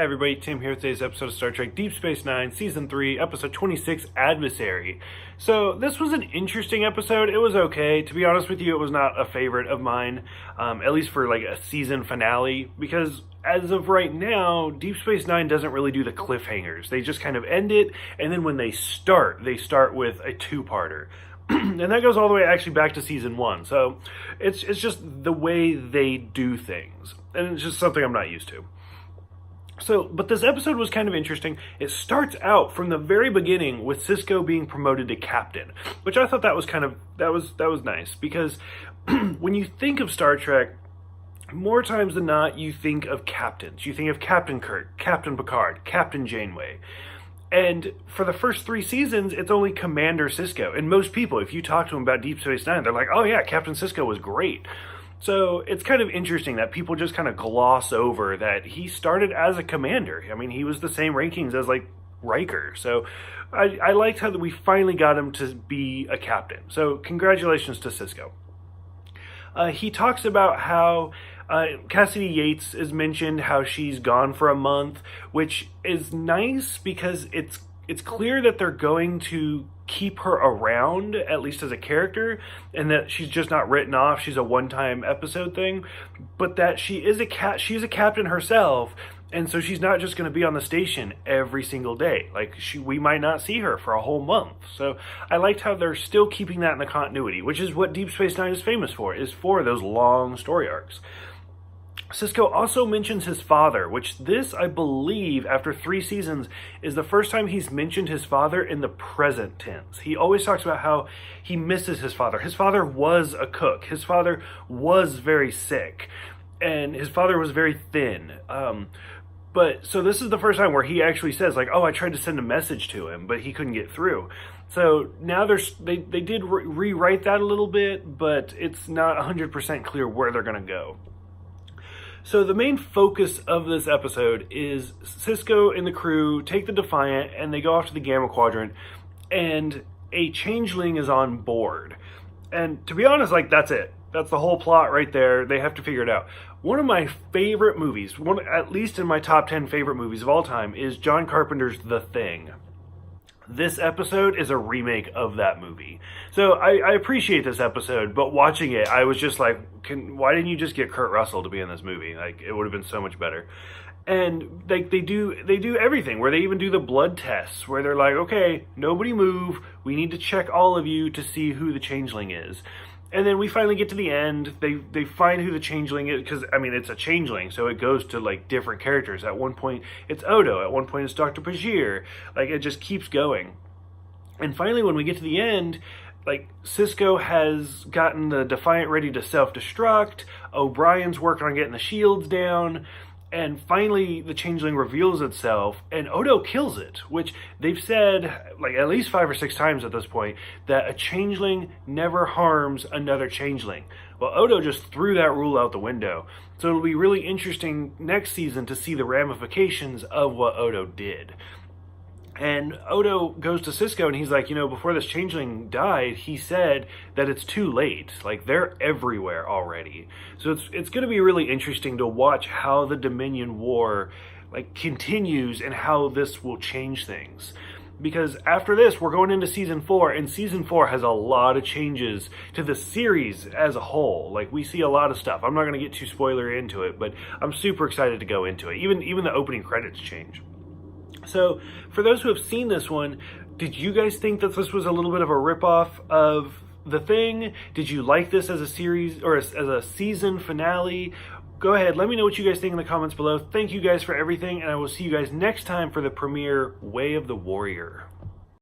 Hey everybody, Tim here with today's episode of Star Trek Deep Space Nine, Season 3, Episode 26, Adversary. So, this was an interesting episode. It was okay. To be honest with you, it was not a favorite of mine, at least for like a season finale, because as of right now, Deep Space Nine doesn't really do the cliffhangers. They just kind of end it, and then when they start with a two-parter. And that goes all the way actually back to Season 1. So, it's just the way they do things. And it's just something I'm not used to. So, but this episode was kind of interesting. It starts out from the very beginning with Sisko being promoted to captain, which I thought that was that was nice, because when you think of Star Trek, more times than not, you think of captains. You think of Captain Kirk, Captain Picard, Captain Janeway. And for the first 3 seasons, it's only Commander Sisko. And most people, if you talk to them about Deep Space Nine, they're like, oh yeah, Captain Sisko was great. So it's kind of interesting that people just kind of gloss over that he started as a commander. I mean, he was the same rankings as like Riker. So I liked how we finally got him to be a captain. So congratulations to Sisko. He talks about how Cassidy Yates is mentioned, how she's gone for a month, which is nice because it's clear that they're going to keep her around, at least as a character, and that she's just not written off. She's a one-time episode thing, but that she's a captain herself, and so she's not just going to be on the station every single day. Like, we might not see her for a whole month. So I liked how they're still keeping that in the continuity, which is what Deep Space Nine is famous for, is for those long story arcs. Sisko also mentions his father, which this, I believe, after 3 seasons, is the first time he's mentioned his father in the present tense. He always talks about how he misses his father. His father was a cook. His father was very sick. And his father was very thin. So this is the first time where he actually says, like, oh, I tried to send a message to him, but he couldn't get through. So now they did rewrite that a little bit, but it's not 100% clear where they're going to go. So the main focus of this episode is Sisko and the crew take the Defiant and they go off to the Gamma Quadrant, and a Changeling is on board. And to be honest, like, that's it. That's the whole plot right there. They have to figure it out. One of my favorite movies, at least in my top 10 favorite movies of all time, is John Carpenter's The Thing. This episode is a remake of that movie. So I appreciate this episode, but watching it, I was just like, why didn't you just get Kurt Russell to be in this movie? Like, it would have been so much better. And they do everything, where they even do the blood tests, where they're like, okay, nobody move. We need to check all of you to see who the Changeling is. And then we finally get to the end. They find who the Changeling is, because, I mean, it's a Changeling, so it goes to, like, different characters. At one point, it's Odo. At one point, it's Dr. Bashir. Like, it just keeps going. And finally, when we get to the end, like, Sisko has gotten the Defiant ready to self-destruct. O'Brien's working on getting the shields down. And finally, the Changeling reveals itself, and Odo kills it, which they've said, like, at least 5 or 6 times at this point, that a Changeling never harms another Changeling. Well, Odo just threw that rule out the window. So it'll be really interesting next season to see the ramifications of what Odo did. And Odo goes to Sisko and he's like, before this Changeling died, he said that it's too late. Like, they're everywhere already. So it's going to be really interesting to watch how the Dominion War, like, continues and how this will change things. Because after this, we're going into Season 4, and Season 4 has a lot of changes to the series as a whole. Like, we see a lot of stuff. I'm not going to get too spoilery into it, but I'm super excited to go into it. Even the opening credits change. So, for those who have seen this one, did you guys think that this was a little bit of a ripoff of The Thing? Did you like this as a series, or as a season finale? Go ahead, let me know what you guys think in the comments below. Thank you guys for everything, and I will see you guys next time for the premiere, Way of the Warrior.